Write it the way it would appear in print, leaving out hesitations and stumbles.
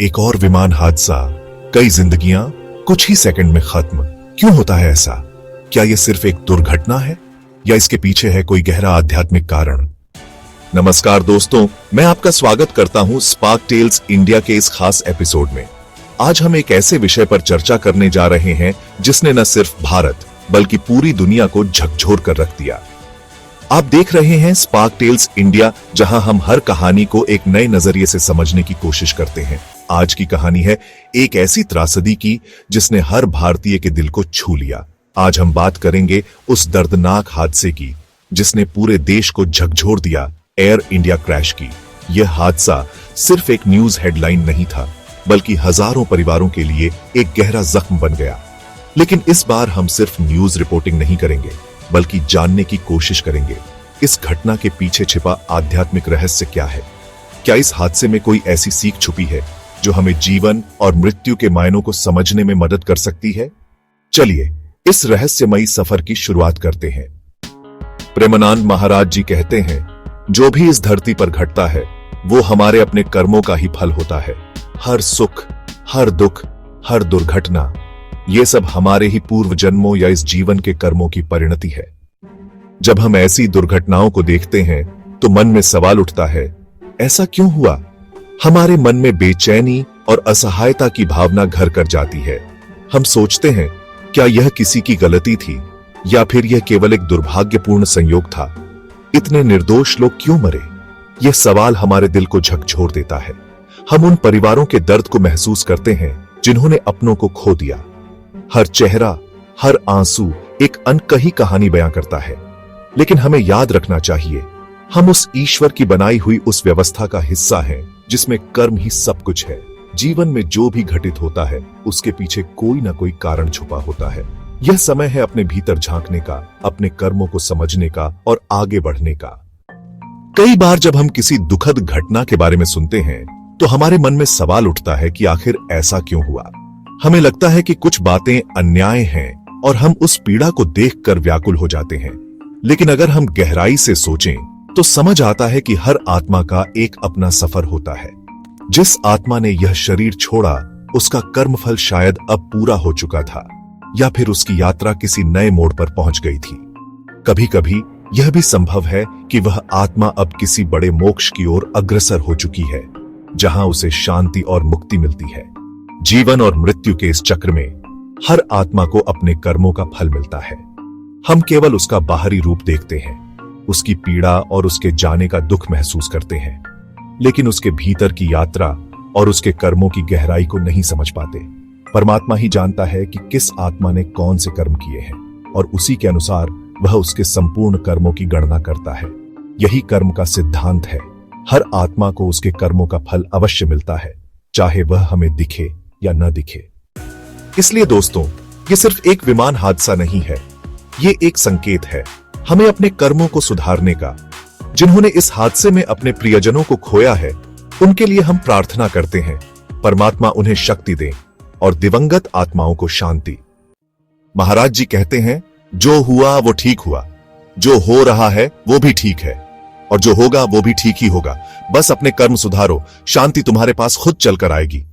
एक और विमान हादसा, कई जिंदगियां कुछ ही सेकंड में खत्म। क्यों होता है ऐसा? क्या यह सिर्फ एक दुर्घटना है या इसके पीछे है कोई गहरा आध्यात्मिक कारण? नमस्कार दोस्तों, मैं आपका स्वागत करता हूं स्पार्क टेल्स इंडिया के इस खास एपिसोड में। आज हम एक ऐसे विषय पर चर्चा करने जा रहे हैं जिसने न सिर्फ भारत बल्कि पूरी दुनिया को झकझोर कर रख दिया। आप देख रहे हैं स्पार्क टेल्स इंडिया, जहां हम हर कहानी को एक नए नजरिए से समझने की कोशिश करते हैं। आज की कहानी है एक ऐसी त्रासदी की जिसने हर भारतीय के दिल को छू लिया। आज हम बात करेंगे उस दर्दनाक हादसे की जिसने पूरे देश को झकझोर दिया, एयर इंडिया क्रैश की। यह हादसा सिर्फ एक न्यूज हेडलाइन नहीं था, बल्कि हजारों परिवारों के लिए एक गहरा जख्म बन गया। लेकिन इस बार हम सिर्फ न्यूज रिपोर्टिंग नहीं करेंगे, बल्कि जानने की कोशिश करेंगे इस घटना के पीछे छिपा आध्यात्मिक रहस्य क्या है। क्या इस हादसे में कोई ऐसी सीख छुपी है जो हमें जीवन और मृत्यु के मायनों को समझने में मदद कर सकती है? चलिए इस रहस्यमयी सफर की शुरुआत करते हैं। प्रेमानंद महाराज जी कहते हैं, जो भी इस धरती पर घटता है वो हमारे अपने कर्मों का ही फल होता है। हर सुख, हर दुख, हर दुर्घटना, ये सब हमारे ही पूर्व जन्मों या इस जीवन के कर्मों की परिणति है। जब हम ऐसी दुर्घटनाओं को देखते हैं तो मन में सवाल उठता है, ऐसा क्यों हुआ? हमारे मन में बेचैनी और असहायता की भावना घर कर जाती है। हम सोचते हैं, क्या यह किसी की गलती थी या फिर यह केवल एक दुर्भाग्यपूर्ण संयोग था? इतने निर्दोष लोग क्यों मरे? यह सवाल हमारे दिल को झकझोर देता है। हम उन परिवारों के दर्द को महसूस करते हैं जिन्होंने अपनों को खो दिया। हर चेहरा, हर आंसू एक अनकही कहानी बयां करता है। लेकिन हमें याद रखना चाहिए, हम उस ईश्वर की बनाई हुई उस व्यवस्था का हिस्सा हैं जिसमें कर्म ही सब कुछ है। जीवन में जो भी घटित होता है उसके पीछे कोई ना कोई कारण छुपा होता है। यह समय है अपने भीतर झांकने का, अपने कर्मों को समझने का और आगे बढ़ने का। कई बार जब हम किसी दुखद घटना के बारे में सुनते हैं तो हमारे मन में सवाल उठता है कि आखिर ऐसा क्यों हुआ। हमें लगता है कि कुछ बातें अन्याय हैं और हम उस पीड़ा को देखकर व्याकुल हो जाते हैं। लेकिन अगर हम गहराई से सोचें तो समझ आता है कि हर आत्मा का एक अपना सफर होता है। जिस आत्मा ने यह शरीर छोड़ा उसका कर्मफल शायद अब पूरा हो चुका था, या फिर उसकी यात्रा किसी नए मोड़ पर पहुंच गई थी। कभी कभी यह भी संभव है कि वह आत्मा अब किसी बड़े मोक्ष की ओर अग्रसर हो चुकी है, जहां उसे शांति और मुक्ति मिलती है। जीवन और मृत्यु के इस चक्र में हर आत्मा को अपने कर्मों का फल मिलता है। हम केवल उसका बाहरी रूप देखते हैं, उसकी पीड़ा और उसके जाने का दुख महसूस करते हैं, लेकिन उसके भीतर की यात्रा और उसके कर्मों की गहराई को नहीं समझ पाते। परमात्मा ही जानता है कि किस आत्मा ने कौन से कर्म किए हैं, और उसी के अनुसार वह उसके संपूर्ण कर्मों की गणना करता है। यही कर्म का सिद्धांत है। हर आत्मा को उसके कर्मों का फल अवश्य मिलता है, चाहे वह हमें दिखे या न दिखे। इसलिए दोस्तों, ये सिर्फ एक विमान हादसा नहीं है, ये एक संकेत है हमें अपने कर्मों को सुधारने का। जिन्होंने इस हादसे में अपने प्रियजनों को खोया है, उनके लिए हम प्रार्थना करते हैं, परमात्मा उन्हें शक्ति दे और दिवंगत आत्माओं को शांति। महाराज जी कहते हैं, जो हुआ वो ठीक हुआ, जो हो रहा है वो भी ठीक है, और जो होगा वो भी ठीक ही होगा। बस अपने कर्म सुधारो, शांति तुम्हारे पास खुद चलकर आएगी।